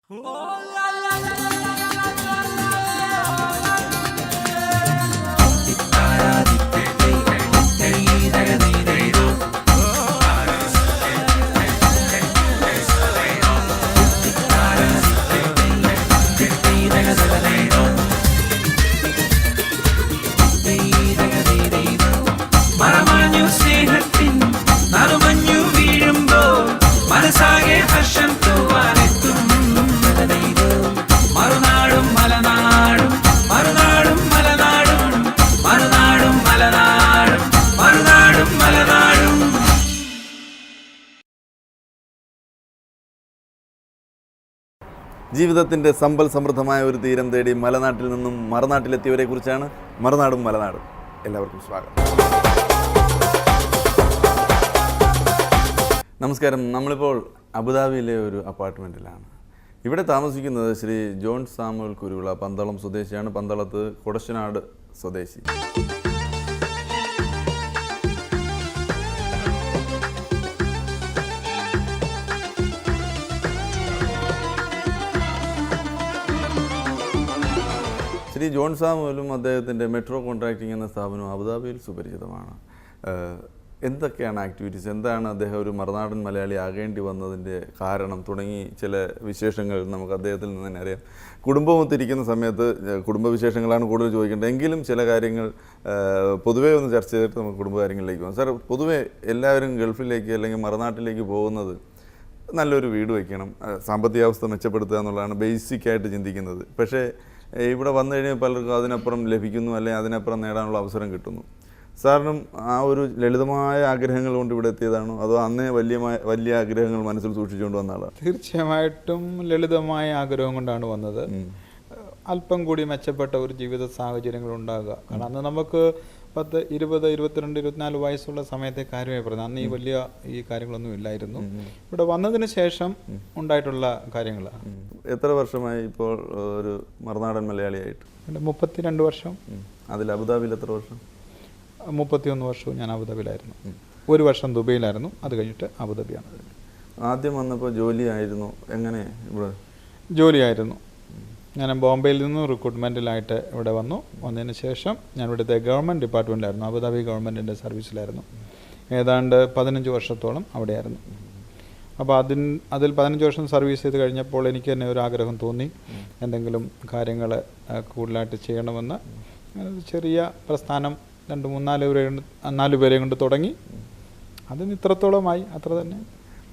ജീവിതത്തിൻ്റെ സമ്പൽ സമൃദ്ധമായ ഒരു തീരം തേടി മലനാട്ടിൽ നിന്നും മറുനാട്ടിലെത്തിയവരെ കുറിച്ചാണ് മറുനാടും മലനാടും. എല്ലാവർക്കും സ്വാഗതം. നമസ്കാരം. നമ്മളിപ്പോൾ അബുദാബിയിലെ ഒരു അപ്പാർട്ട്മെൻറ്റിലാണ്. ഇവിടെ താമസിക്കുന്നത് ശ്രീ ജോൺ സാമുവൽ കുരുവിള, പന്തളം സ്വദേശിയാണ്. പന്തളത്ത് കൊടശനാട് സ്വദേശി. ശ്രീ ജോൺ സാമുവലും അദ്ദേഹത്തിൻ്റെ മെട്രോ കോൺട്രാക്ടിംഗ് എന്ന സ്ഥാപനം അബുദാബിയിൽ സുപരിചിതമാണ്. എന്തൊക്കെയാണ് ആക്ടിവിറ്റീസ്, എന്താണ് അദ്ദേഹം ഒരു മറുനാടൻ മലയാളി ആകേണ്ടി വന്നതിൻ്റെ കാരണം തുടങ്ങി ചില വിശേഷങ്ങൾ നമുക്ക് അദ്ദേഹത്തിൽ നിന്ന് തന്നെ അറിയാം. കുടുംബമൊത്തിരിക്കുന്ന സമയത്ത് കുടുംബവിശേഷങ്ങളാണ് കൂടുതൽ ചോദിക്കേണ്ടത്. എങ്കിലും ചില കാര്യങ്ങൾ പൊതുവേ ഒന്ന് ചർച്ച ചെയ്തിട്ട് നമുക്ക് കുടുംബകാര്യങ്ങളിലേക്ക് പോകാം. സാർ, പൊതുവേ എല്ലാവരും ഗൾഫിലേക്ക് അല്ലെങ്കിൽ മറുനാട്ടിലേക്ക് പോകുന്നത് നല്ലൊരു വീട് വയ്ക്കണം, സാമ്പത്തികാവസ്ഥ മെച്ചപ്പെടുത്തുക എന്നുള്ളതാണ് ബേസിക്കായിട്ട് ചിന്തിക്കുന്നത്. പക്ഷേ ഇവിടെ വന്നു കഴിഞ്ഞാൽ പലർക്കും അതിനപ്പുറം ലഭിക്കുന്നു, അല്ലെങ്കിൽ അതിനപ്പുറം നേടാനുള്ള അവസരം കിട്ടുന്നു. സാറിനും ആ ഒരു ലളിതമായ ആഗ്രഹങ്ങൾ കൊണ്ട് ഇവിടെ എത്തിയതാണോ, അതോ അന്നേ വലിയ ആഗ്രഹങ്ങൾ മനസ്സിൽ സൂക്ഷിച്ചുകൊണ്ട് വന്ന ആളാണ്? തീർച്ചയായിട്ടും ലളിതമായ ആഗ്രഹം കൊണ്ടാണ് വന്നത്. അല്പം കൂടി മെച്ചപ്പെട്ട ഒരു ജീവിത സാഹചര്യങ്ങൾ ഉണ്ടാകുക. കാരണം അന്ന് നമുക്ക് 10, 20, 22, 24 വയസ്സുള്ള സമയത്തെ കാര്യമായി പറഞ്ഞു. അന്ന് ഈ കാര്യങ്ങളൊന്നും ഇല്ലായിരുന്നു. ഇവിടെ വന്നതിന് ശേഷം ഉണ്ടായിട്ടുള്ള കാര്യങ്ങളാണ്. എത്ര വർഷമായി ഇപ്പോൾ ഒരു മറുനാടൻ മലയാളിയായിട്ട്? 32 വർഷം. അതിൽ അബുദാബിയിൽ എത്ര വർഷം? 31 വർഷവും ഞാൻ അബുദാബിയിലായിരുന്നു. 1 വർഷം ദുബൈയിലായിരുന്നു. അത് കഴിഞ്ഞിട്ട് അബുദാബിയാണ്. ആദ്യം വന്നപ്പോൾ ജോലിയായിരുന്നു? എങ്ങനെ ഇവിടെ ജോലിയായിരുന്നു? ഞാൻ ബോംബെയിൽ നിന്ന് റിക്രൂട്ട്മെൻറ്റിലായിട്ട് ഇവിടെ വന്നതിന് ശേഷം ഞാൻ ഇവിടുത്തെ ഗവൺമെൻറ് ഡിപ്പാർട്ട്മെൻറ്റിലായിരുന്നു. അബുദാബി ഗവൺമെൻറ്റിൻ്റെ സർവീസിലായിരുന്നു. ഏതാണ്ട് 15 വർഷത്തോളം അവിടെയായിരുന്നു. അപ്പോൾ അതിൽ 15 വർഷം സർവീസ് ചെയ്ത് കഴിഞ്ഞപ്പോൾ എനിക്ക് തന്നെ ഒരു ആഗ്രഹം തോന്നി, എന്തെങ്കിലും കാര്യങ്ങൾ കൂടുതലായിട്ട് ചെയ്യണമെന്ന്. ചെറിയ പ്രസ്ഥാനം 2-3-4 പേരെ കൊണ്ട് തുടങ്ങി. അതിന് ഇത്രത്തോളമായി. അത്ര തന്നെ.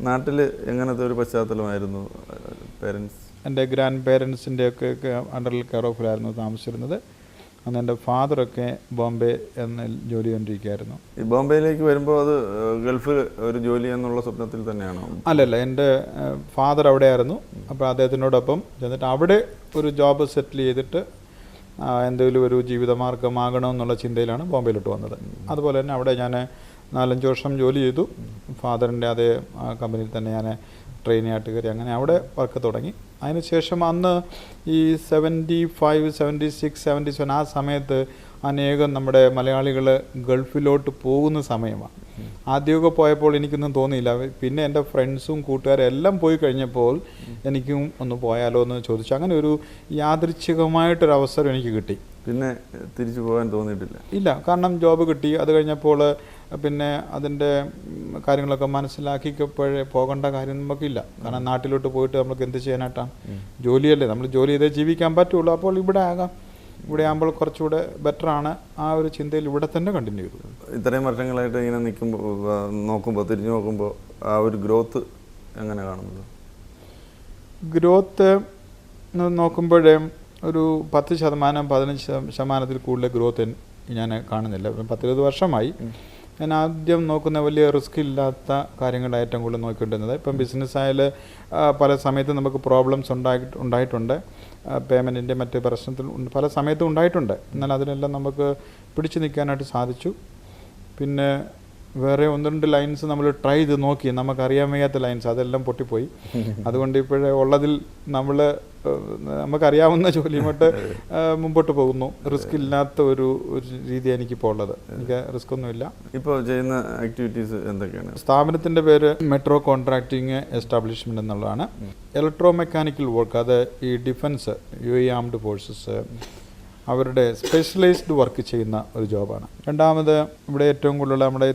നാട്ടിൽ എങ്ങനത്തെ ഒരു പശ്ചാത്തലമായിരുന്നു? പേരൻസ്, എൻ്റെ ഗ്രാൻഡ് പേരൻസിൻ്റെ ഒക്കെ അണ്ടറിൽ കെയർ ഓഫിലായിരുന്നു താമസിച്ചിരുന്നത്. അന്ന് എൻ്റെ ഫാദറൊക്കെ ബോംബെ എന്ന ജോലി കൊണ്ടിരിക്കുകയായിരുന്നു. ഈ ബോംബെയിലേക്ക് വരുമ്പോൾ അത് ഗൾഫിൽ ഒരു ജോലി എന്നുള്ള സ്വപ്നത്തിൽ തന്നെയാണോ? അല്ലല്ല, എൻ്റെ ഫാദർ അവിടെയായിരുന്നു. അപ്പോൾ അദ്ദേഹത്തിനോടൊപ്പം ചെന്നിട്ട് അവിടെ ഒരു ജോബ് സെറ്റിൽ ചെയ്തിട്ട് എന്തെങ്കിലും ഒരു ജീവിതമാർഗമാകണമെന്നുള്ള ചിന്തയിലാണ് ബോംബെയിലോട്ട് വന്നത്. അതുപോലെ തന്നെ അവിടെ ഞാൻ 4-5 വർഷം ജോലി ചെയ്തു. ഫാദറിൻ്റെ അതേ കമ്പനിയിൽ തന്നെ ഞാൻ ട്രെയിനിയായിട്ട് കയറി. അങ്ങനെ അവിടെ വർക്ക് തുടങ്ങി. അതിനുശേഷം അന്ന് ഈ 75, 76, 77 ആ സമയത്ത് അനേകം നമ്മുടെ മലയാളികൾ ഗൾഫിലോട്ട് പോകുന്ന സമയമാണ്. ആദ്യമൊക്കെ പോയപ്പോൾ എനിക്കൊന്നും തോന്നിയില്ല. പിന്നെ എൻ്റെ ഫ്രണ്ട്സും കൂട്ടുകാരും എല്ലാം പോയി കഴിഞ്ഞപ്പോൾ എനിക്കും ഒന്ന് പോയാലോ എന്ന് ചോദിച്ചു. അങ്ങനെ ഒരു യാദൃച്ഛികമായിട്ടൊരവസരം എനിക്ക് കിട്ടി. പിന്നെ തിരിച്ചു പോകാൻ തോന്നിയിട്ടില്ല? ഇല്ല, കാരണം ജോബ് കിട്ടി. അത് കഴിഞ്ഞപ്പോൾ പിന്നെ അതിൻ്റെ കാര്യങ്ങളൊക്കെ മനസ്സിലാക്കിയപ്പോഴേ പോകേണ്ട കാര്യം നമുക്കില്ല. കാരണം നാട്ടിലോട്ട് പോയിട്ട് നമുക്ക് എന്ത് ചെയ്യാനായിട്ടാണ്? ജോലിയല്ലേ, നമ്മൾ ജോലി ചെയ്തേ ജീവിക്കാൻ പറ്റുള്ളൂ. അപ്പോൾ ഇവിടെ ആകാം, ഇവിടെ ആകുമ്പോൾ കുറച്ചുകൂടെ ബെറ്ററാണ്. ആ ഒരു ചിന്തയിൽ ഇവിടെ തന്നെ കണ്ടിന്യൂ ചെയ്തു. ഇത്രയും വർഷങ്ങളായിട്ട് ഇങ്ങനെ നിൽക്കുമ്പോൾ തിരിഞ്ഞു നോക്കുമ്പോൾ ആ ഒരു ഗ്രോത്ത് എങ്ങനെ കാണുന്നത്? ഗ്രോത്ത് നോക്കുമ്പോഴേ ഒരു 10%, 15% കൂടുതൽ ഗ്രോത്ത് ഞാൻ കാണുന്നില്ല. 10-20 വർഷമായി ഞാൻ ആദ്യം നോക്കുന്ന വലിയ റിസ്ക് ഇല്ലാത്ത കാര്യങ്ങളാണ് ഏറ്റവും കൂടുതൽ നോക്കിക്കൊണ്ടിരുന്നത്. ഇപ്പം ബിസിനസ്സായാൽ പല സമയത്തും നമുക്ക് പ്രോബ്ലംസ് ഉണ്ടായിട്ടുണ്ട്. പേയ്മെൻറ്റിൻ്റെ മറ്റ് പ്രശ്നത്തിൽ പല സമയത്തും ഉണ്ടായിട്ടുണ്ട്. എന്നാൽ അതിനെല്ലാം നമുക്ക് പിടിച്ചു നിൽക്കാനായിട്ട് സാധിച്ചു. പിന്നെ വേറെ 1-2 ലൈൻസ് നമ്മൾ ട്രൈ ചെയ്ത് നോക്കി, നമുക്കറിയാൻ വയ്യാത്ത ലൈൻസ് അതെല്ലാം പൊട്ടിപ്പോയി. അതുകൊണ്ട് ഇപ്പോഴേ ഉള്ളതിൽ നമുക്കറിയാവുന്ന ജോലിയുമായിട്ട് മുമ്പോട്ട് പോകുന്നു. റിസ്ക് ഇല്ലാത്ത ഒരു രീതി എനിക്കിപ്പോൾ ഉള്ളത്. എനിക്ക് റിസ്ക് ഒന്നുമില്ല. ഇപ്പോൾ ചെയ്യുന്ന ആക്ടിവിറ്റീസ് എന്തൊക്കെയാണ്? സ്ഥാപനത്തിൻ്റെ പേര് മെട്രോ കോൺട്രാക്ടിങ് എസ്റ്റാബ്ലിഷ്മെൻ്റ് എന്നുള്ളതാണ്. ഇലക്ട്രോ മെക്കാനിക്കൽ വർക്ക്, അത് ഈ ഡിഫൻസ്, UAE ആംഡ് ഫോഴ്സസ് അവരുടെ സ്പെഷ്യലൈസ്ഡ് വർക്ക് ചെയ്യുന്ന ഒരു ജോബാണ്. രണ്ടാമത് ഇവിടെ ഏറ്റവും കൂടുതൽ നമ്മുടെ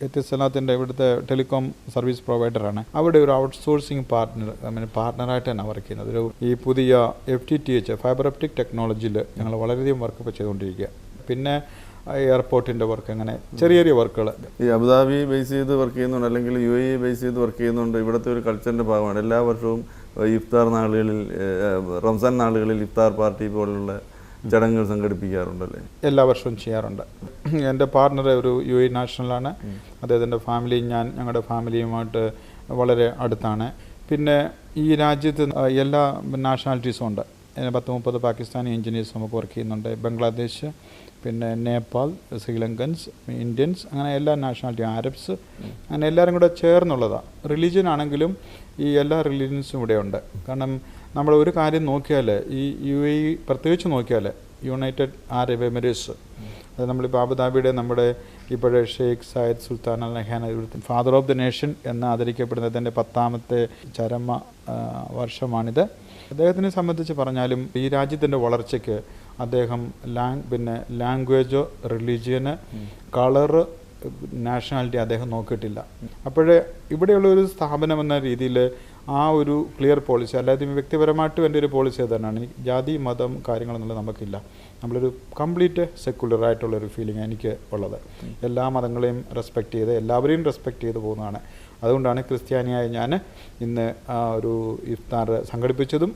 എത്തിസലാത്തിൻ്റെ ഇവിടുത്തെ ടെലികോം സർവീസ് പ്രൊവൈഡറാണ്. അവിടെ ഒരു ഔട്ട്സോഴ്സിങ് പാർട്ട്ണറായിട്ട് തന്നെ വർക്ക് ചെയ്യുന്നത്. ഈ പുതിയ FTTH ഫൈബർ ഒപ്റ്റിക് ടെക്നോളജിയിൽ ഞങ്ങൾ വളരെയധികം വർക്ക് ഇപ്പോൾ ചെയ്തുകൊണ്ടിരിക്കുക. പിന്നെ എയർപോർട്ടിൻ്റെ വർക്ക്, അങ്ങനെ ചെറിയ ചെറിയ വർക്കുകൾ. ഈ അബുദാബി ബേസ് ചെയ്ത് വർക്ക് ചെയ്യുന്നുണ്ട്, അല്ലെങ്കിൽ UAE ബേസ് ചെയ്ത് വർക്ക് ചെയ്യുന്നുണ്ട്. ഇവിടുത്തെ ഒരു കൾച്ചറിൻ്റെ ഭാഗമാണ്. എല്ലാ വർഷവും ഇഫ്താർ നാളുകളിൽ, റംസാൻ നാളുകളിൽ ഇഫ്താർ പാർട്ടി പോലുള്ള ചടങ്ങുകൾ സംഘടിപ്പിക്കാറുണ്ടല്ലേ? എല്ലാ വർഷവും ചെയ്യാറുണ്ട്. എൻ്റെ പാർട്ണർ ഒരു UAE നാഷണലാണ്. അദ്ദേഹത്തിൻ്റെ ഫാമിലിയും ഞങ്ങളുടെ ഫാമിലിയുമായിട്ട് വളരെ അടുത്താണ്. പിന്നെ ഈ രാജ്യത്ത് എല്ലാ നാഷണാലിറ്റീസും ഉണ്ട്. 10-30 പാകിസ്ഥാനി എഞ്ചിനീയേഴ്സ് നമുക്ക് വർക്ക് ചെയ്യുന്നുണ്ട്. ബംഗ്ലാദേശ്, പിന്നെ നേപ്പാൾ, ശ്രീലങ്കൻസ്, ഇന്ത്യൻസ്, അങ്ങനെ എല്ലാ നാഷണാലിറ്റി, ആരബ്സ്, അങ്ങനെ എല്ലാവരും കൂടെ ചേർന്നുള്ളതാണ്. റിലീജിയൻ ആണെങ്കിലും ഈ എല്ലാ റിലീജിയൻസും ഇവിടെ ഉണ്ട്. കാരണം നമ്മൾ ഒരു കാര്യം നോക്കിയാൽ, ഈ UAE പ്രത്യേകിച്ച് നോക്കിയാൽ, യുണൈറ്റഡ് അറബ് എമിറേറ്റ്സ്, അത് നമ്മളിപ്പോൾ അബുദാബിയുടെ നമ്മുടെ ഇപ്പോഴേ Sheikh Zayed Sultan Al Nahyan, father of the nation എന്ന് ആദരിക്കപ്പെടുന്നതിൻ്റെ 10ാമത്തെ ചരമ വർഷമാണിത്. അദ്ദേഹത്തിനെ സംബന്ധിച്ച് പറഞ്ഞാലും ഈ രാജ്യത്തിൻ്റെ വളർച്ചയ്ക്ക് അദ്ദേഹം ലാംഗ്വേജോ, റിലീജിയന്, കളറ്, നാഷണാലിറ്റി അദ്ദേഹം നോക്കിയിട്ടില്ല. അപ്പോഴേ ഇവിടെയുള്ളൊരു സ്ഥാപനം എന്ന രീതിയിൽ ആ ഒരു ക്ലിയർ പോളിസി, അല്ലാതെ വ്യക്തിപരമായിട്ടും എൻ്റെ ഒരു പോളിസി തന്നെയാണ്. ജാതി, മതം, കാര്യങ്ങളെന്നുള്ളത് നമുക്കില്ല. നമ്മളൊരു കംപ്ലീറ്റ് സെക്കുലറായിട്ടുള്ളൊരു ഫീലിംഗ് എനിക്ക് ഉള്ളത്. എല്ലാ മതങ്ങളെയും റെസ്പെക്റ്റ് ചെയ്ത്, എല്ലാവരെയും റെസ്പെക്റ്റ് ചെയ്ത് പോകുന്നതാണ്. അതുകൊണ്ടാണ് ക്രിസ്ത്യാനിയായ ഞാൻ ഇന്ന് ആ ഒരു ഇഫ്താർ സംഘടിപ്പിച്ചതും.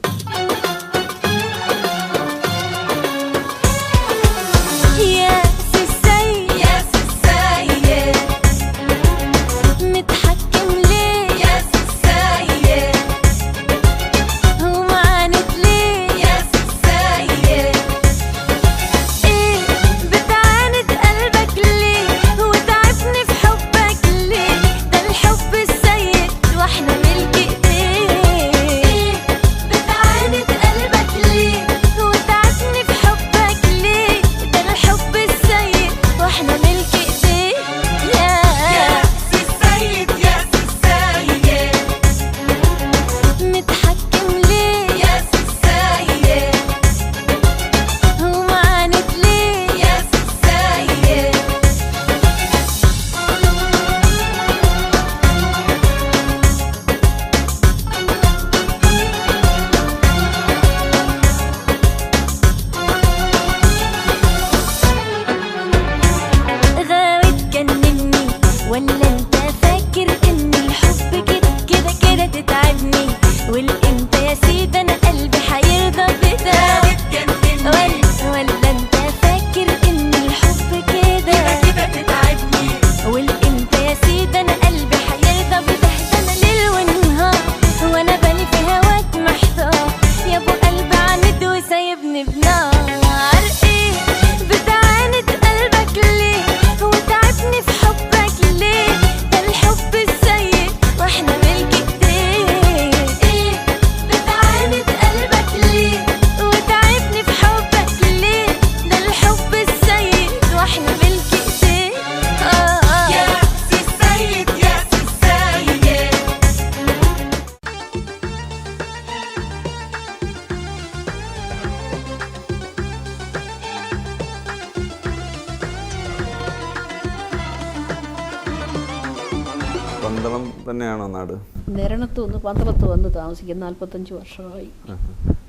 പന്തളം തന്നെയാണോ നാട്? നിരണത്ത് വന്ന് പന്തളത്ത് വന്ന് താമസിക്കുന്ന 45 വർഷമായി.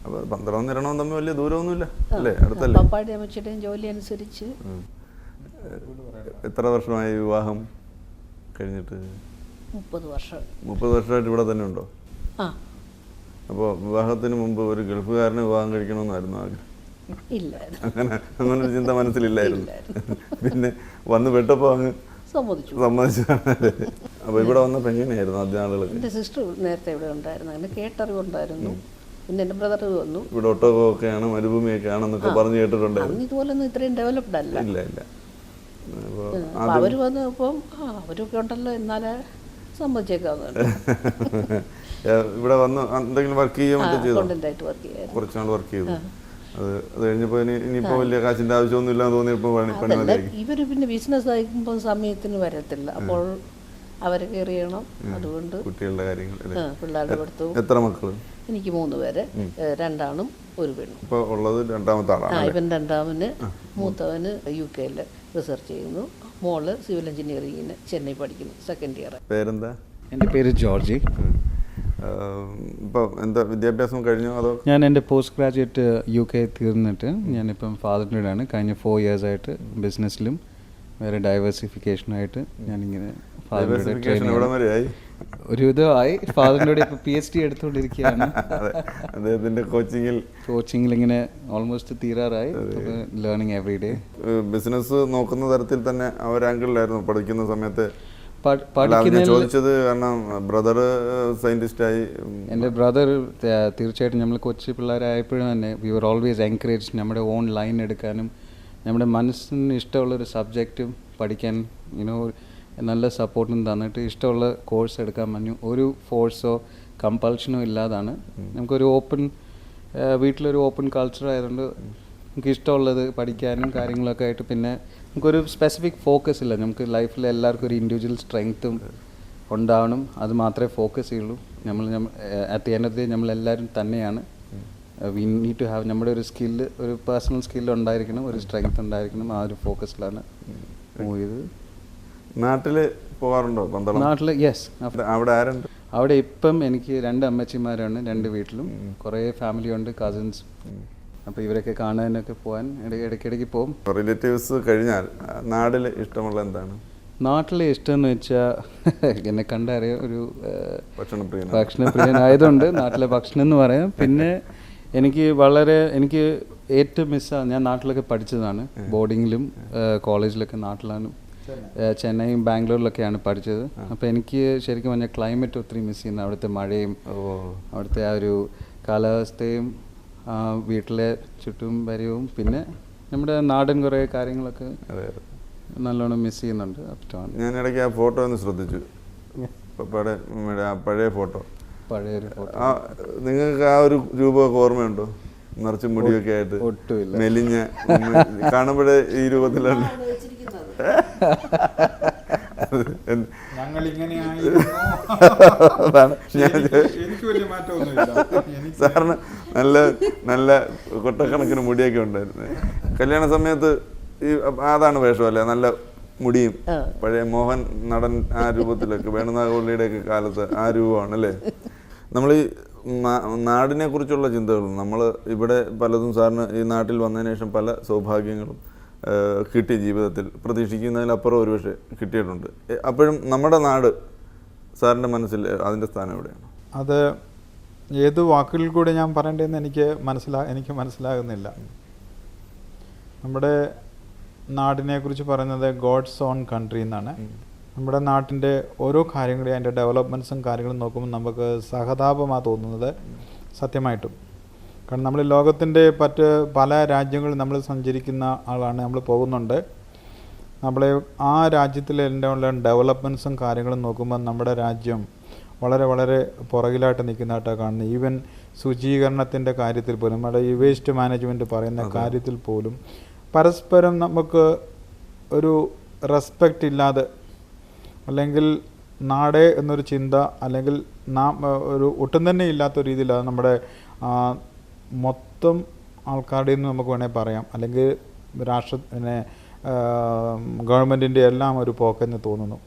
അപ്പോൾ പന്തളവും നിരണവും തമ്മിൽ വലിയ ദൂരമൊന്നുമില്ല അല്ലേ? അടുത്തല്ലേ? പപ്പായുടെ അമ്മച്ചിയുടെയും ജോലി അനുസരിച്ച്. എത്ര വർഷമായി വിവാഹം കഴിഞ്ഞിട്ട്? 30 വർഷം. 30 വർഷമായിട്ട് ഇവിടെ തന്നെ ഉണ്ടോ? ആ. അപ്പോൾ വിവാഹത്തിന് മുമ്പ് ഒരു ഗൾഫുകാരനെ വിവാഹം കഴിക്കണമെന്നായിരുന്നു ആഗ്രഹം? ഇല്ലായിരുന്നു. അങ്ങനെ ഒരു ചിന്ത മനസ്സിലില്ലായിരുന്നു. പിന്നെ വന്ന് പെട്ടപ്പോൾ അങ്ങ് സമ്മതിച്ചതാണ്. അപ്പോൾ ഇവിടെ വന്നപ്പോൾ എങ്ങനെയായിരുന്നു ആദ്യ ആളുകൾ? എൻ്റെ സിസ്റ്റർ നേരത്തെ ഇവിടെ ഉണ്ടായിരുന്നു, അങ്ങനെ കേട്ടറിവുണ്ടായിരുന്നു. പിന്നെ എൻ്റെ ബ്രദർ വന്നു. ഇവിടെ ഒട്ടകമൊക്കെയാണ്, മരുഭൂമിയൊക്കെ ആണെന്നൊക്കെ പറഞ്ഞു കേട്ടിട്ടുണ്ടായിരുന്നു. ഇതുപോലൊന്നും ഇത്രയും ഡെവലപ്ഡ് അല്ല. ഇല്ല ഇല്ല. അപ്പോൾ അവർ വന്നപ്പം അവരൊക്കെ ഉണ്ടല്ലോ എന്നാലേ സമ്മതിച്ചേക്കാവുന്നുണ്ട്. ഇവിടെ വന്ന് എന്തെങ്കിലും വർക്ക് ചെയ്യുക മറ്റോ ചെയ്തോ? അക്കൗണ്ടൻ്റായിട്ട് വർക്ക് ചെയ്യാൻ കുറച്ച് നാൾ വർക്ക് ചെയ്തു. അത് കഴിഞ്ഞപ്പോൾ ഇനിയിപ്പോൾ വലിയ കാശിൻ്റെ ആവശ്യമൊന്നും ഇല്ലാന്ന് തോന്നിയപ്പോൾ പണി അതല്ല, ഇവർ പിന്നെ ബിസിനസ് ആയിക്കുമ്പോൾ സമയത്തിന് വരത്തില്ല. അപ്പോൾ അവരെ കെയർ ചെയ്യണം. അതുകൊണ്ട് കുട്ടികളുടെ കാര്യങ്ങൾ. പിള്ളേരുടെ പഠിത്തവും. എത്ര മക്കൾ? എനിക്ക് 3 പേര്, 2 ആണും 1 പെണ്ണും. ഇപ്പോൾ ഉള്ളത് രണ്ടാമത്തെ ആളാണ്. ഇവൻ രണ്ടാമന്, മൂത്തവന് UK റിസർച്ച് ചെയ്യുന്നു, മോള് സിവിൽ എഞ്ചിനീയറിങ്ങിന് ചെന്നൈ പഠിക്കുന്നു, 2nd ഇയർ. പേരെന്താ? എൻ്റെ പേര് ജോർജി. ഇപ്പോൾ എന്താ വിദ്യാഭ്യാസം കഴിഞ്ഞോ അതോ? ഞാൻ എൻ്റെ പോസ്റ്റ് ഗ്രാജുവേറ്റ് UK തീർന്നിട്ട് ഞാനിപ്പം ഫാദറിൻ്റെയാണ്. കഴിഞ്ഞ 4 years ആയിട്ട് ബിസിനസ്സിലും വേറെ ഡൈവേഴ്സിഫിക്കേഷനായിട്ട് ഞാനിങ്ങനെ ഒരു വിധമായി ഫാദറിൻ്റെ കൂടെ ഇപ്പോൾ PhD എടുത്തുകൊണ്ടിരിക്കുകയാണ്. അദ്ദേഹത്തിൻ്റെ കോച്ചിങ്ങിൽ ഇങ്ങനെ ഓൾമോസ്റ്റ് തീരാറായി. Learning every day. ബിസിനസ് നോക്കുന്ന തരത്തിൽ തന്നെ ആ ഒരു ആംഗിളിലായിരുന്നു പഠിക്കുന്ന സമയത്ത് ചോദിച്ചത്. കാരണം ബ്രദർ സയന്റിസ്റ്റായി. എൻ്റെ ബ്രദർ തീർച്ചയായിട്ടും നമ്മൾ കൊച്ചു പിള്ളേരായപ്പോഴും തന്നെ വി വർ ഓൾവേസ് എൻകറേജ് നമ്മുടെ ഓൺ ലൈൻ എടുക്കാനും നമ്മുടെ മനസ്സിന് ഇഷ്ടമുള്ളൊരു സബ്ജക്റ്റും പഠിക്കാൻ നല്ല സപ്പോർട്ടും തന്നിട്ട് ഇഷ്ടമുള്ള കോഴ്സ് എടുക്കാൻ പറഞ്ഞു. ഒരു ഫോഴ്സോ കമ്പൾഷനോ ഇല്ലാതാണ്. നമുക്കൊരു വീട്ടിലൊരു ഓപ്പൺ കൾച്ചർ ആയതുകൊണ്ട് നമുക്ക് ഇഷ്ടമുള്ളത് പഠിക്കാനും കാര്യങ്ങളൊക്കെ ആയിട്ട്. പിന്നെ നമുക്കൊരു സ്പെസിഫിക് ഫോക്കസ് ഇല്ല. നമുക്ക് ലൈഫിൽ എല്ലാവർക്കും ഒരു ഇൻഡിവിജ്വൽ സ്ട്രെങ്ത്തും ഉണ്ടാവണം. അത് മാത്രമേ ഫോക്കസ് ചെയ്യുള്ളൂ. At the end of the day നമ്മളെല്ലാവരും തന്നെയാണ്. വി നീഡ് ടു ഹാവ് നമ്മുടെ ഒരു സ്കില്ല്, ഒരു പേഴ്സണൽ സ്കില്ല് ഉണ്ടായിരിക്കണം, ഒരു സ്ട്രെങ്ത് ഉണ്ടായിരിക്കണം. ആ ഒരു ഫോക്കസിലാണ് മൂവ് ചെയ്തത്. നാട്ടിൽ പോകാറുണ്ടോ? നാട്ടിൽ യെസ്. അവിടെ ആരുണ്ട്? അവിടെ ഇപ്പം എനിക്ക് 2 അമ്മച്ചിമാരാണ് 2 വീട്ടിലും. കുറേ ഫാമിലി ഉണ്ട്, കസിൻസ്. അപ്പോൾ ഇവരൊക്കെ കാണാനൊക്കെ പോകാൻ ഇടയ്ക്കിടയ്ക്ക് പോകും. റിലേറ്റീവ്സ് കഴിഞ്ഞാൽ നാട്ടിൽ ഇഷ്ടമുള്ള എന്താണ്? നാട്ടിലെ ഇഷ്ടം എന്ന് വെച്ചാൽ എന്നെ കണ്ടറിയാം ഒരു ഭക്ഷണപ്രിയനായതുകൊണ്ട് നാട്ടിലെ ഭക്ഷണം എന്ന് പറയാം. പിന്നെ എനിക്ക് ഏറ്റവും മിസ്സാണ്, ഞാൻ നാട്ടിലൊക്കെ പഠിച്ചതാണ്. ബോർഡിങ്ങിലും കോളേജിലൊക്കെ നാട്ടിലാണ്. ചെന്നൈയും ബാംഗ്ലൂരിലൊക്കെയാണ് പഠിച്ചത്. അപ്പോൾ എനിക്ക് ശരിക്കും പറഞ്ഞാൽ ക്ലൈമറ്റ് ഒത്തിരി മിസ് ചെയ്യുന്നു. അവിടുത്തെ മഴയും അവിടുത്തെ ആ ഒരു കാലാവസ്ഥയും വീട്ടിലെ ചുറ്റും വരവും പിന്നെ നമ്മുടെ നാടൻ കുറേ കാര്യങ്ങളൊക്കെ നല്ലോണം മിസ് ചെയ്യുന്നുണ്ട്. ഞാൻ ഇടയ്ക്ക് ആ ഫോട്ടോ ഒന്ന് ശ്രദ്ധിച്ചു, പഴയ ഫോട്ടോ. നിങ്ങൾക്ക് ആ ഒരു രൂപമൊക്കെ ഓർമ്മയുണ്ടോ? നിറച്ച് മുടിയൊക്കെ ആയിട്ട് ഒട്ടുമില്ല, മെലിഞ്ഞ, കാണുമ്പോഴേ ഈ രൂപത്തിലാണ്. സാറിന് നല്ല നല്ല കൊട്ടക്കണക്കിന് മുടിയൊക്കെ ഉണ്ടായിരുന്നു. കല്യാണ സമയത്ത് അതാണ് വേഷമല്ലേ? നല്ല മുടിയും പഴയ മോഹൻ നടൻ ആ രൂപത്തിലൊക്കെ, വേണുനാഗവള്ളിയുടെ ഒക്കെ കാലത്ത് ആ രൂപമാണല്ലേ? നമ്മൾ ഈ നാടിനെ കുറിച്ചുള്ള ചിന്തകളും നമ്മൾ ഇവിടെ പലതും സാറിന് ഈ നാട്ടിൽ വന്നതിന് ശേഷം പല സൗഭാഗ്യങ്ങളും കിട്ടി ജീവിതത്തിൽ, പ്രതീക്ഷിക്കുന്നതിലപ്പുറം ഒരുപക്ഷെ കിട്ടിയിട്ടുണ്ട്. അപ്പോഴും നമ്മുടെ നാട് സാറിൻ്റെ മനസ്സിൽ അതിൻ്റെ സ്ഥാനം എവിടെയാണ്? അത് ഏത് വാക്കുകളിൽ കൂടെ ഞാൻ പറയേണ്ടതെന്ന് എനിക്ക് മനസ്സിലാകുന്നില്ല. നമ്മുടെ നാടിനെക്കുറിച്ച് പറയുന്നത് ഗോഡ്സ് ഓൺ കൺട്രി എന്നാണ്. നമ്മുടെ നാട്ടിൻ്റെ ഓരോ കാര്യങ്ങളെയും അതിൻ്റെ ഡെവലപ്മെൻറ്റ്സും കാര്യങ്ങളും നോക്കുമ്പോൾ നമുക്ക് സഹതാപമാണ് തോന്നുന്നത് സത്യമായിട്ടും. കാരണം നമ്മൾ ലോകത്തിൻ്റെ പല രാജ്യങ്ങളിൽ നമ്മൾ സഞ്ചരിക്കുന്ന ആളാണ്, നമ്മൾ പോകുന്നുണ്ട്. നമ്മളെ ആ രാജ്യത്തിലെ എല്ലാ ഡെവലപ്മെൻറ്റ്സും കാര്യങ്ങളും നോക്കുമ്പോൾ നമ്മുടെ രാജ്യം വളരെ വളരെ പുറകിലായിട്ട് നിൽക്കുന്നതായിട്ടാണ് കാണുന്നത്. ഈവൻ ശുചീകരണത്തിൻ്റെ കാര്യത്തിൽ പോലും, നമ്മുടെ ഈ വേസ്റ്റ് മാനേജ്മെൻറ്റ് പറയുന്ന കാര്യത്തിൽ പോലും പരസ്പരം നമുക്ക് ഒരു റെസ്പെക്റ്റ് ഇല്ലാതെ, അല്ലെങ്കിൽ നാടേ എന്നൊരു ചിന്ത, അല്ലെങ്കിൽ ഒട്ടും തന്നെ ഇല്ലാത്ത രീതിയിലാണ് നമ്മുടെ മൊത്തം ആൾക്കാരുടെ നിന്ന് നമുക്ക് വേണേൽ പറയാം, അല്ലെങ്കിൽ ഗവൺമെൻറ്റിൻ്റെ എല്ലാം ഒരു പോക്കെന്ന് തോന്നുന്നു.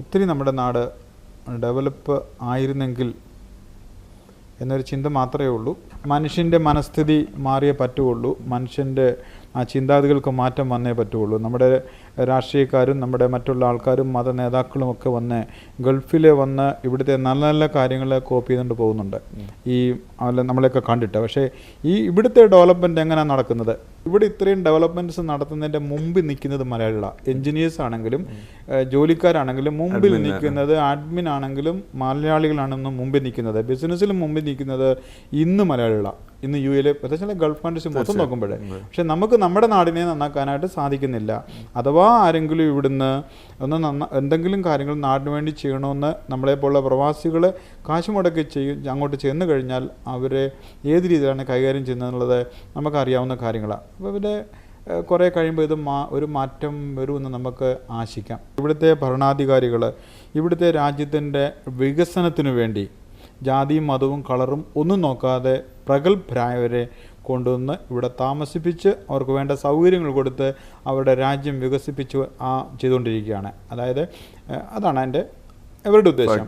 ഒത്തിരി നമ്മുടെ നാട് ഡെവലപ്പ് ആയിരുന്നെങ്കിൽ എന്നൊരു ചിന്ത മാത്രമേ ഉള്ളൂ. മനുഷ്യൻ്റെ മനസ്ഥിതി മാറിയേ പറ്റുകയുള്ളൂ, മനുഷ്യൻ്റെ ആ ചിന്താഗതികൾക്ക് മാറ്റം വന്നേ പറ്റുകയുള്ളൂ. നമ്മുടെ രാഷ്ട്രീയക്കാരും നമ്മുടെ മറ്റുള്ള ആൾക്കാരും മത നേതാക്കളും ഒക്കെ ഗൾഫിൽ വന്ന് ഇവിടുത്തെ നല്ല നല്ല കാര്യങ്ങൾ കോപ്പി ചെയ്തുകൊണ്ട് പോകുന്നുണ്ട്, ഈ നമ്മളെയൊക്കെ കണ്ടിട്ട്. പക്ഷേ ഇവിടുത്തെ ഡെവലപ്മെൻറ്റ് എങ്ങനെയാണ് നടക്കുന്നത്? ഇവിടെ ഇത്രയും ഡെവലപ്മെൻറ്റ്സ് നടത്തുന്നതിൻ്റെ മുമ്പിൽ നിൽക്കുന്നത് മലയാളികളാണ്. എൻജിനീയേഴ്സ് ആണെങ്കിലും ജോലിക്കാരാണെങ്കിലും മുമ്പിൽ നിൽക്കുന്നത്, അഡ്മിൻ ആണെങ്കിലും മലയാളികളാണെന്ന് മുമ്പിൽ നിൽക്കുന്നത്, ബിസിനസ്സിലും മുമ്പിൽ നിൽക്കുന്നത് ഇന്ന് മലയാളികളാണ്. ഇന്ന് UAE പ്രത്യേകിച്ച് ഗൾഫ് കൺട്രീസ് മൊത്തം നോക്കുമ്പോഴേ. പക്ഷെ നമുക്ക് നമ്മുടെ നാടിനെ നന്നാക്കാനായിട്ട് സാധിക്കുന്നില്ല. അഥവാ ആരെങ്കിലും ഇവിടുന്ന് എന്തെങ്കിലും കാര്യങ്ങൾ നാടിന് വേണ്ടി ചെയ്യണമെന്ന് നമ്മളെപ്പോലുള്ള പ്രവാസികൾ കാശ് മുടക്കി അങ്ങോട്ട് ചെന്ന് കഴിഞ്ഞാൽ അവരെ ഏത് രീതിയിലാണ് കൈകാര്യം ചെയ്യുന്നതെന്നുള്ളത് നമുക്കറിയാവുന്ന കാര്യങ്ങളാണ്. അപ്പോൾ ഇവരെ കുറേ കഴിയുമ്പോൾ ഇത് ഒരു മാറ്റം വരുമെന്ന് നമുക്ക് ആശിക്കാം. ഇവിടുത്തെ ഭരണാധികാരികൾ ഇവിടുത്തെ രാജ്യത്തിൻ്റെ വികസനത്തിനു വേണ്ടി ജാതിയും മതവും കളറും ഒന്നും നോക്കാതെ പ്രഗത്ഭരായവരെ കൊണ്ടുവന്ന് ഇവിടെ താമസിപ്പിച്ച് അവർക്ക് വേണ്ട സൗകര്യങ്ങൾ കൊടുത്ത് അവരുടെ രാജ്യം വികസിപ്പിച്ച് ചെയ്തുകൊണ്ടിരിക്കുകയാണ്. അതായത് അതാണ് എൻ്റെ അവരുടെ ഉദ്ദേശം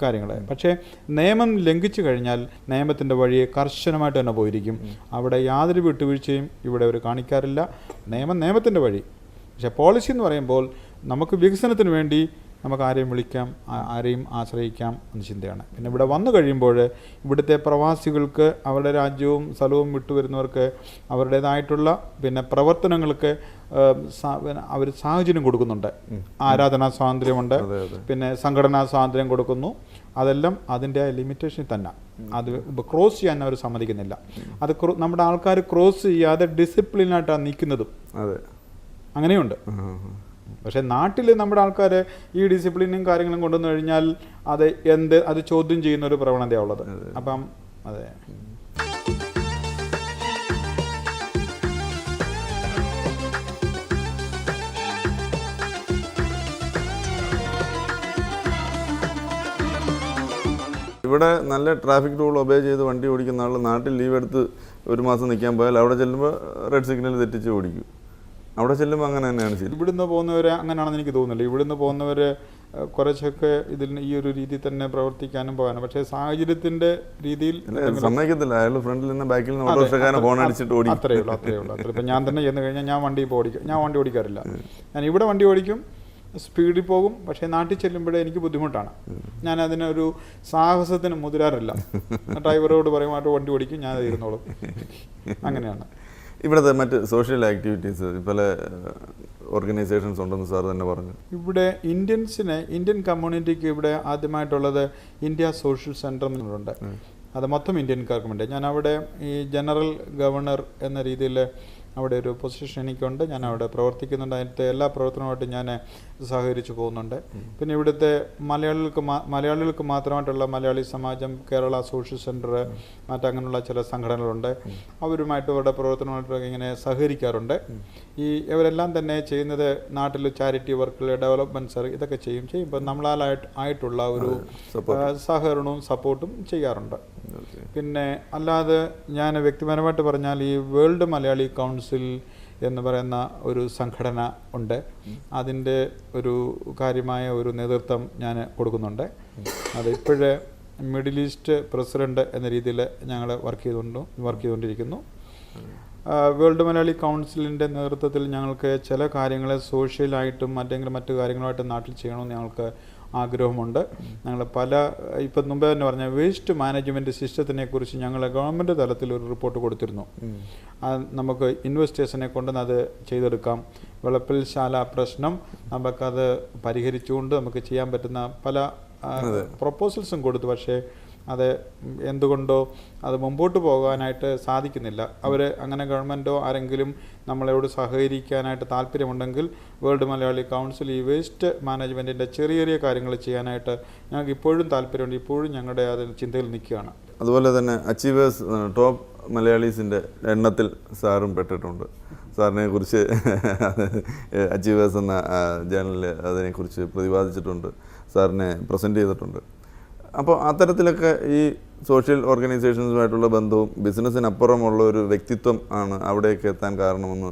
കാര്യങ്ങൾ. പക്ഷേ നിയമം ലംഘിച്ചു കഴിഞ്ഞാൽ നിയമത്തിൻ്റെ വഴിയെ കർശനമായിട്ട് തന്നെ പോയിരിക്കും. അവിടെ യാതൊരു വിട്ടുവീഴ്ചയും ഇവിടെ അവർ കാണിക്കാറില്ല. നിയമത്തിൻ്റെ വഴി. പക്ഷേ പോളിസി എന്ന് പറയുമ്പോൾ നമുക്ക് വികസനത്തിന് വേണ്ടി നമുക്ക് ആരെയും വിളിക്കാം, ആരെയും ആശ്രയിക്കാം എന്ന ചിന്തയാണ്. പിന്നെ ഇവിടെ വന്നു കഴിയുമ്പോൾ ഇവിടുത്തെ പ്രവാസികൾക്ക് അവരുടെ രാജ്യവും സ്ഥലവും വിട്ടുവരുന്നവർക്ക് അവരുടേതായിട്ടുള്ള പിന്നെ പ്രവർത്തനങ്ങൾക്ക് അവർ സാഹചര്യം കൊടുക്കുന്നുണ്ട്. ആരാധനാ സ്വാതന്ത്ര്യമുണ്ട്, പിന്നെ സംഘടനാ സ്വാതന്ത്ര്യം കൊടുക്കുന്നു. അതെല്ലാം അതിൻ്റെ ലിമിറ്റേഷൻ തന്നെ. അത് ക്രോസ് ചെയ്യാൻ അവർ സമ്മതിക്കുന്നില്ല. അത് നമ്മുടെ ആൾക്കാർ ക്രോസ് ചെയ്യാതെ ഡിസിപ്ലിനായിട്ടാണ് നിൽക്കുന്നതും അങ്ങനെയുണ്ട്. പക്ഷേ നാട്ടിൽ നമ്മുടെ ആൾക്കാർ ഈ ഡിസിപ്ലിനും കാര്യങ്ങളും കൊണ്ടുവന്നു കഴിഞ്ഞാൽ അത് ചോദ്യം ചെയ്യുന്ന ഒരു പ്രവണതയുള്ളത്. അപ്പം അതെ. ഇവിടെ നല്ല ട്രാഫിക് റൂൾ ഒബേ ചെയ്ത് വണ്ടി ഓടിക്കുന്ന ആൾ നാട്ടിൽ ലീവ് എടുത്ത് ഒരു മാസം നിൽക്കാൻ പോയാൽ അവിടെ ചെല്ലുമ്പോൾ റെഡ് സിഗ്നൽ തെറ്റിച്ച് ഓടിക്കും. അവിടെ ചെല്ലുമ്പോൾ അങ്ങനെ തന്നെയാണ് ശരി. ഇവിടുന്ന് പോകുന്നവർ അങ്ങനെയാണെന്ന് എനിക്ക് തോന്നുന്നില്ല. ഇവിടുന്ന് പോകുന്നവർ കുറച്ചൊക്കെ ഈ ഒരു രീതിയിൽ തന്നെ പ്രവർത്തിക്കാനും പോകാനും, പക്ഷേ സാഹചര്യത്തിന്റെ രീതിയിൽ സമ്മതിക്കത്തില്ല. അയാൾ ഫ്രണ്ടിൽ നിന്ന് ബാക്കിൽ നിന്ന് ഓട്ടോറിക്ഷക്കാരൻ ഹോൺ അടിച്ചിട്ട് ഓടിക്കും. അത്രയേ ഉള്ളൂ. ഇപ്പം ഞാൻ തന്നെ ചെന്ന് കഴിഞ്ഞാൽ ഞാൻ വണ്ടി ഓടിക്കാറില്ല. ഞാൻ ഇവിടെ വണ്ടി ഓടിക്കും, സ്പീഡിൽ പോകും. പക്ഷേ നാട്ടിൽ ചെല്ലുമ്പോഴേ എനിക്ക് ബുദ്ധിമുട്ടാണ്. ഞാൻ അതിനൊരു സാഹസത്തിന് മുതിരാറില്ല. ഡ്രൈവറോട് പറയുമായിട്ട് വണ്ടി ഓടിക്കും, ഞാൻ ഇരുന്നോളും. അങ്ങനെയാണ്. ഇവിടുത്തെ മറ്റ് സോഷ്യൽ ആക്ടിവിറ്റീസ് പല ഓർഗനൈസേഷൻസ് ഉണ്ടെന്ന് സാർ തന്നെ പറഞ്ഞു. ഇവിടെ ഇന്ത്യൻ കമ്മ്യൂണിറ്റിക്ക് ഇവിടെ ആദ്യമായിട്ടുള്ളത് ഇന്ത്യ സോഷ്യൽ സെൻറ്റർ എന്നുണ്ട്. അത് മൊത്തം ഇന്ത്യൻകാർക്കും വേണ്ടി. ഞാൻ അവിടെ ഈ ജനറൽ ഗവർണർ എന്ന രീതിയിൽ അവിടെ ഒരു പൊസിഷൻ എനിക്കുണ്ട്. ഞാൻ അവിടെ പ്രവർത്തിക്കുന്നുണ്ട്. അതിൻ്റെ എല്ലാ പ്രവർത്തനവുമായിട്ട് ഞാൻ സഹകരിച്ചു പോകുന്നുണ്ട്. പിന്നെ ഇവിടുത്തെ മലയാളികൾക്ക് മാത്രമായിട്ടുള്ള മലയാളി സമാജം, കേരള സോഷ്യൽ സെൻറ്റർ, മറ്റങ്ങനെയുള്ള ചില സംഘടനകളുണ്ട്. അവരുമായിട്ട് അവരുടെ പ്രവർത്തനമായിട്ട് ഇങ്ങനെ സഹകരിക്കാറുണ്ട്. ഇവരെല്ലാം തന്നെ ചെയ്യുന്നത് നാട്ടിൽ ചാരിറ്റി വർക്കുകൾ, ഡെവലപ്മെൻറ്റ്സ് ഇതൊക്കെ ചെയ്യുമ്പോൾ നമ്മളായിട്ടുള്ള ഒരു സഹകരണവും സപ്പോർട്ടും ചെയ്യാറുണ്ട്. പിന്നെ അല്ലാതെ ഞാൻ വ്യക്തിപരമായിട്ട് പറഞ്ഞാൽ ഈ വേൾഡ് മലയാളി കൗൺസിൽ എന്ന് പറയുന്ന ഒരു സംഘടന ഉണ്ട്. അതിൻ്റെ ഒരു കാര്യമായ ഒരു നേതൃത്വം ഞാൻ കൊടുക്കുന്നുണ്ട്. അത് ഇപ്പോഴേ മിഡിൽ ഈസ്റ്റ് പ്രസിഡന്റ് എന്ന രീതിയിൽ ഞങ്ങൾ വർക്ക് ചെയ്തുകൊണ്ടിരിക്കുന്നു. വേൾഡ് മലയാളി കൗൺസിലിൻ്റെ നേതൃത്വത്തിൽ ഞങ്ങൾക്ക് ചില കാര്യങ്ങൾ സോഷ്യലായിട്ടും മറ്റു കാര്യങ്ങളുമായിട്ട് നാട്ടിൽ ചെയ്യണമെന്ന് ഞങ്ങൾക്ക് ആഗ്രഹമുണ്ട്. ഞങ്ങൾ ഇപ്പം മുമ്പേ തന്നെ പറഞ്ഞ വേസ്റ്റ് മാനേജ്മെൻറ്റ് സിസ്റ്റത്തിനെ കുറിച്ച് ഞങ്ങൾ ഗവൺമെൻറ് തലത്തിൽ ഒരു റിപ്പോർട്ട് കൊടുത്തിരുന്നു. നമുക്ക് ഇൻവെസ്റ്റേഴ്സിനെ കൊണ്ടുവന്ന് അത് ചെയ്തെടുക്കാം. വിളപ്പിൽശാല പ്രശ്നം നമുക്കത് പരിഹരിച്ചുകൊണ്ട് നമുക്ക് ചെയ്യാൻ പറ്റുന്ന പല പ്രൊപ്പോസൽസും കൊടുത്തു. പക്ഷേ അത് എന്തുകൊണ്ടോ അത് മുമ്പോട്ട് പോകാനായിട്ട് സാധിക്കുന്നില്ല. അങ്ങനെ ഗവൺമെൻറ്റോ ആരെങ്കിലും നമ്മളോട് സഹകരിക്കാനായിട്ട് താല്പര്യമുണ്ടെങ്കിൽ വേൾഡ് മലയാളി കൗൺസിൽ ഈ വേസ്റ്റ് മാനേജ്മെൻറ്റിൻ്റെ ചെറിയ കാര്യങ്ങൾ ചെയ്യാനായിട്ട് ഞങ്ങൾക്ക് ഇപ്പോഴും താല്പര്യമുണ്ട്. ഇപ്പോഴും ഞങ്ങളുടെ അതിൽ ചിന്തയിൽ നിൽക്കുകയാണ്. അതുപോലെ തന്നെ അച്ചീവേഴ്സ് ടോപ്പ് മലയാളീസിൻ്റെ എണ്ണത്തിൽ സാറും പെട്ടിട്ടുണ്ട്. സാറിനെ കുറിച്ച് അച്ചീവേഴ്സ് എന്ന ജേണലിൽ അതിനെക്കുറിച്ച് പ്രതിപാദിച്ചിട്ടുണ്ട്, സാറിനെ പ്രസൻറ്റ് ചെയ്തിട്ടുണ്ട്. അപ്പോൾ അത്തരത്തിലൊക്കെ ഈ സോഷ്യൽ ഓർഗനൈസേഷൻസുമായിട്ടുള്ള ബന്ധവും ബിസിനസ്സിനപ്പുറമുള്ള ഒരു വ്യക്തിത്വം ആണ് അവിടേക്ക് എത്താൻ കാരണമെന്ന്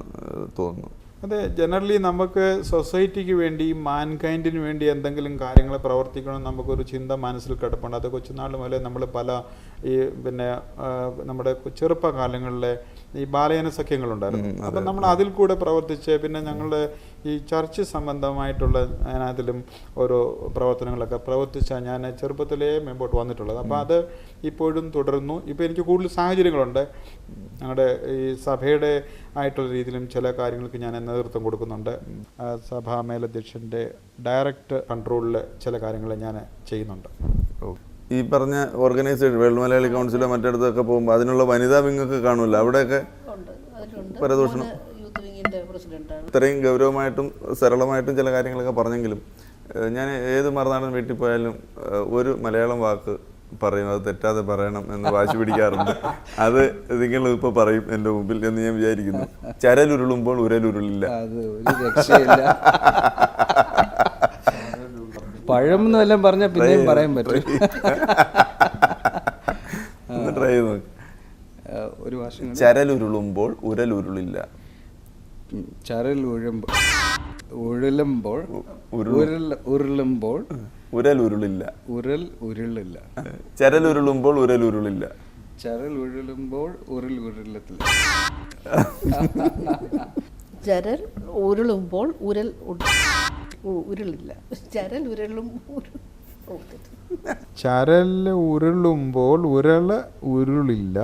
തോന്നുന്നു. അതെ, ജനറലി നമുക്ക് സൊസൈറ്റിക്ക് വേണ്ടി, മാൻകൈൻഡിന് വേണ്ടി എന്തെങ്കിലും കാര്യങ്ങൾ പ്രവർത്തിക്കണം നമുക്കൊരു ചിന്ത മനസ്സിൽ കിടപ്പുണ്ട്. അത് കൊച്ചുനാൾ മുതലേ നമ്മൾ നമ്മുടെ ചെറുപ്പകാലങ്ങളിലെ ഈ ബാലയന സഖ്യങ്ങളുണ്ടായിരുന്നു. അപ്പം നമ്മൾ അതിൽ കൂടെ പ്രവർത്തിച്ച് പിന്നെ ഞങ്ങളുടെ ഈ ചർച്ച് സംബന്ധമായിട്ടുള്ള അതിലും ഓരോ പ്രവർത്തനങ്ങളൊക്കെ പ്രവർത്തിച്ചാൽ ഞാൻ ചെറുപ്പത്തിലേ മുമ്പോട്ട് വന്നിട്ടുള്ളത്. അപ്പോൾ അത് ഇപ്പോഴും തുടരുന്നു. ഇപ്പോൾ എനിക്ക് കൂടുതൽ സാഹചര്യങ്ങളുണ്ട്. ഞങ്ങളുടെ ഈ സഭയുടെ ആയിട്ടുള്ള രീതിയിലും ചില കാര്യങ്ങൾക്ക് ഞാൻ നേതൃത്വം കൊടുക്കുന്നുണ്ട്. സഭാ മേലധ്യക്ഷൻ്റെ ഡയറക്റ്റ് കൺട്രോളിൽ ചില കാര്യങ്ങൾ ഞാൻ ചെയ്യുന്നുണ്ട്. ഈ പറഞ്ഞ ഓർഗനൈസേഷൻ വേൾഡ് മലയാളി കൗൺസിലോ മറ്റിടത്തൊക്കെ പോകുമ്പോൾ അതിനുള്ള വനിതാ വിങ്ങൊക്കെ കാണുമല്ലോ, അവിടെയൊക്കെ പരദൂഷണം പ്രസിഡൻ്റാണ്. ഇത്രയും ഗൗരവമായിട്ടും സരളമായിട്ടും ചില കാര്യങ്ങളൊക്കെ പറഞ്ഞെങ്കിലും ഞാൻ ഏത് മറുനാടൻ വീട്ടിൽ പോയാലും ഒരു മലയാളം വാക്ക് പറയും, അത് തെറ്റാതെ പറയണം എന്ന് വാശി പിടിക്കാറുണ്ട്. അത് നിങ്ങൾ ഇപ്പോൾ പറയും എൻ്റെ മുമ്പിൽ എന്ന് ഞാൻ വിചാരിക്കുന്നു. ചരലുരുളുമ്പോൾ ഉരലുരുളില്ല. അത് ഒരു രക്ഷയില്ല. പഴം എന്നെല്ലാം പറഞ്ഞാൽ പിന്നെയും പറയാൻ പറ്റും. ഒന്ന് ട്രൈ ചെയ്ത് നോക്ക്. ഒരു വർഷം ചരലുരുളുമ്പോൾ ഉരലുരുളില്ല. ഉരുളുമ്പോൾ ഉരലുരുളില്ല. ഉരുളില്ല. ചരലുരുളുമ്പോൾ ഉരലുരുളില്ല. ഉരുളുമ്പോൾ ഉരുളത്തില്ല. ചരൽ ഉരുളുമ്പോൾ ഉരുളില്ല. ചരൽ ഉരുളും ചരൽ ഉരുളുമ്പോൾ ഉരുളില്ല.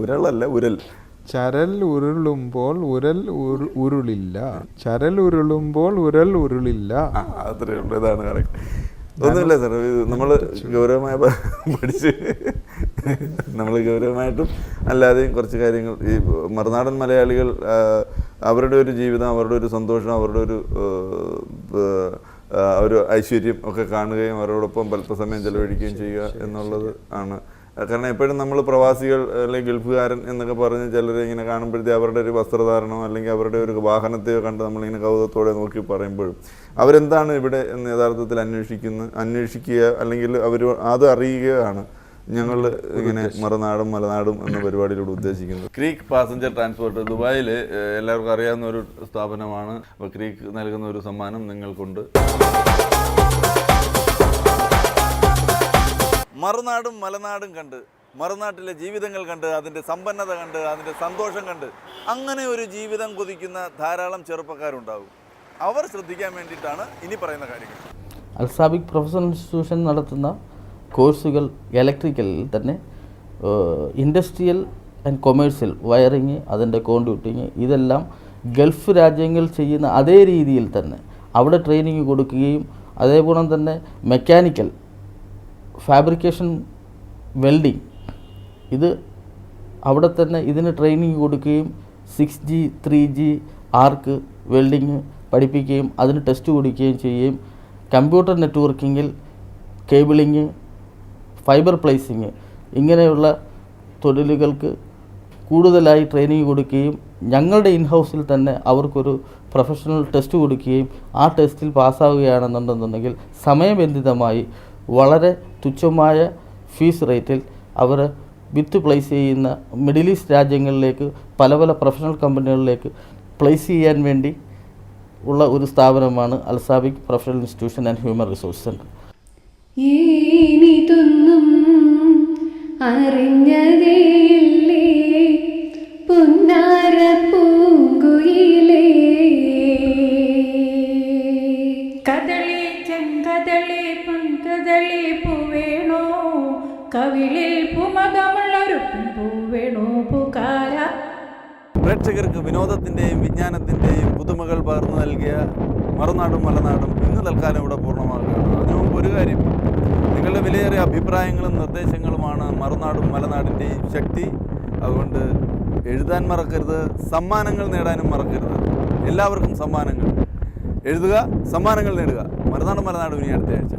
ഉരളല്ല, ഉരൽ. ചരൽ ഉരുളുമ്പോൾ ഉരുളില്ല. ചരൽ ഉരുളുമ്പോൾ ഉരുളില്ല. അത്രേ ഉള്ളൂ. ഇതാണ് കറക്റ്റ്. ഒന്നുമില്ല സാർ, നമ്മൾ ഗൗരവമായി പഠിച്ച് നമ്മൾ ഗൗരവമായിട്ടും അല്ലാതെയും കുറച്ച് കാര്യങ്ങൾ ഈ മറുനാടൻ മലയാളികൾ അവരുടെ ഒരു ജീവിതം, അവരുടെ ഒരു സന്തോഷം, അവരുടെ ഒരു ഐശ്വര്യം ഒക്കെ കാണുകയും അവരോടൊപ്പം അല്പസമയം ചെലവഴിക്കുകയും ചെയ്യുക എന്നുള്ളത് ആണ്. കാരണം എപ്പോഴും നമ്മൾ പ്രവാസികൾ അല്ലെങ്കിൽ ഗൾഫുകാരൻ എന്നൊക്കെ പറഞ്ഞ് ചിലരെ ഇങ്ങനെ കാണുമ്പോഴത്തേ അവരുടെ ഒരു വസ്ത്രധാരണം അല്ലെങ്കിൽ അവരുടെ ഒരു വാഹനത്തെയോ കണ്ട് നമ്മളിങ്ങനെ കൗതുകത്തോടെ നോക്കി പറയുമ്പോഴും അവരെന്താണ് ഇവിടെ എന്ന് യഥാർത്ഥത്തിൽ അന്വേഷിക്കുക അല്ലെങ്കിൽ അവർ അത് അറിയുകയാണ് ഞങ്ങൾ ഇങ്ങനെ മറുനാടും മലനാടും എന്ന പരിപാടിയിലൂടെ ഉദ്ദേശിക്കുന്നത്. ക്രീക്ക് പാസഞ്ചർ ട്രാൻസ്പോർട്ട് ദുബായിൽ എല്ലാവർക്കും അറിയാവുന്ന ഒരു സ്ഥാപനമാണ്. അപ്പോൾ ക്രീക്ക് നൽകുന്ന ഒരു സമ്മാനം നിങ്ങൾക്കുണ്ട്. മറുനാടും മലനാടും കണ്ട്, മറുനാട്ടിലെ ജീവിതങ്ങൾ കണ്ട്, അതിൻ്റെ സമ്പന്നത കണ്ട്, അതിൻ്റെ സന്തോഷം കണ്ട് അങ്ങനെ ഒരു ജീവിതം കൊതിക്കുന്ന ധാരാളം ചെറുപ്പക്കാരുണ്ടാകും. അവർ ശ്രദ്ധിക്കാൻ വേണ്ടിയിട്ടാണ് ഇനി പറയുന്ന കാര്യങ്ങൾ. അൽസാബിക് പ്രൊഫഷണൽ ഇൻസ്റ്റിറ്റ്യൂഷൻ നടത്തുന്ന കോഴ്സുകൾ ഇലക്ട്രിക്കലിൽ തന്നെ ഇൻഡസ്ട്രിയൽ ആൻഡ് കൊമേഴ്സ്യൽ വയറിങ്, അതിൻ്റെ കോൺഡ്യൂട്ടിങ്, ഇതെല്ലാം ഗൾഫ് രാജ്യങ്ങൾ ചെയ്യുന്ന അതേ രീതിയിൽ തന്നെ അവിടെ ട്രെയിനിങ് കൊടുക്കുകയും അതേപോലെ തന്നെ മെക്കാനിക്കൽ, ഫാബ്രിക്കേഷൻ, വെൽഡിങ്, ഇത് അവിടെ തന്നെ ഇതിന് ട്രെയിനിങ് കൊടുക്കുകയും 6G 3G ആർക്ക് വെൽഡിങ് പഠിപ്പിക്കുകയും അതിന് ടെസ്റ്റ് കൊടുക്കുകയും ചെയ്യുകയും കമ്പ്യൂട്ടർ നെറ്റ്വർക്കിങ്ങിൽ കേബിളിങ്, ഫൈബർ പ്ലേസിങ് ഇങ്ങനെയുള്ള തൊഴിലുകൾക്ക് കൂടുതലായി ട്രെയിനിങ് കൊടുക്കുകയും ഞങ്ങളുടെ ഇൻഹൗസിൽ തന്നെ അവർക്കൊരു പ്രൊഫഷണൽ ടെസ്റ്റ് കൊടുക്കുകയും ആ ടെസ്റ്റിൽ പാസ്സാവുകയാണെന്നുണ്ടെന്നുണ്ടെങ്കിൽ സമയബന്ധിതമായി വളരെ തുച്ഛമായ ഫീസ് റേറ്റിൽ അവർ വിത്ത് പ്ലേസ് ചെയ്യുന്ന മിഡിൽ ഈസ്റ്റ് രാജ്യങ്ങളിലേക്ക് പല പ്രൊഫഷണൽ കമ്പനികളിലേക്ക് പ്ലേസ് ചെയ്യാൻ വേണ്ടി ഉള്ള ഒരു സ്ഥാപനമാണ് Alsabiq professional institution and human resource centre. ഏനിതൊന്നും അറിഞ്ഞതേയില്ലേ പുന്നാര പൂങ്കുയിലേ, കദളി ചെങ്കദളി പൊൻകദളി പൂവേണോ, കവിളിൽ പൂമകമുള്ളൊരു പൂവേണോ പൂക്കാര. പ്രേക്ഷകർക്ക് വിനോദത്തിൻ്റെയും വിജ്ഞാനത്തിൻ്റെയും പുതുമകൾ പകർന്നു നൽകിയ മറുനാടും മലനാടും ഇന്ന് തൽക്കാലം ഇവിടെ പൂർണ്ണമാകുകയാണ്. അതിനു മുമ്പ് ഒരു കാര്യം, നിങ്ങളുടെ വിലയേറിയ അഭിപ്രായങ്ങളും നിർദ്ദേശങ്ങളുമാണ് മറുനാടും മലനാടിൻ്റെയും ശക്തി. അതുകൊണ്ട് എഴുതാൻ മറക്കരുത്, സമ്മാനങ്ങൾ നേടാനും മറക്കരുത്. എല്ലാവർക്കും സമ്മാനങ്ങൾ എഴുതുക, സമ്മാനങ്ങൾ നേടുക. മറുനാടും മലനാടും ഇനി അടുത്ത ആഴ്ച.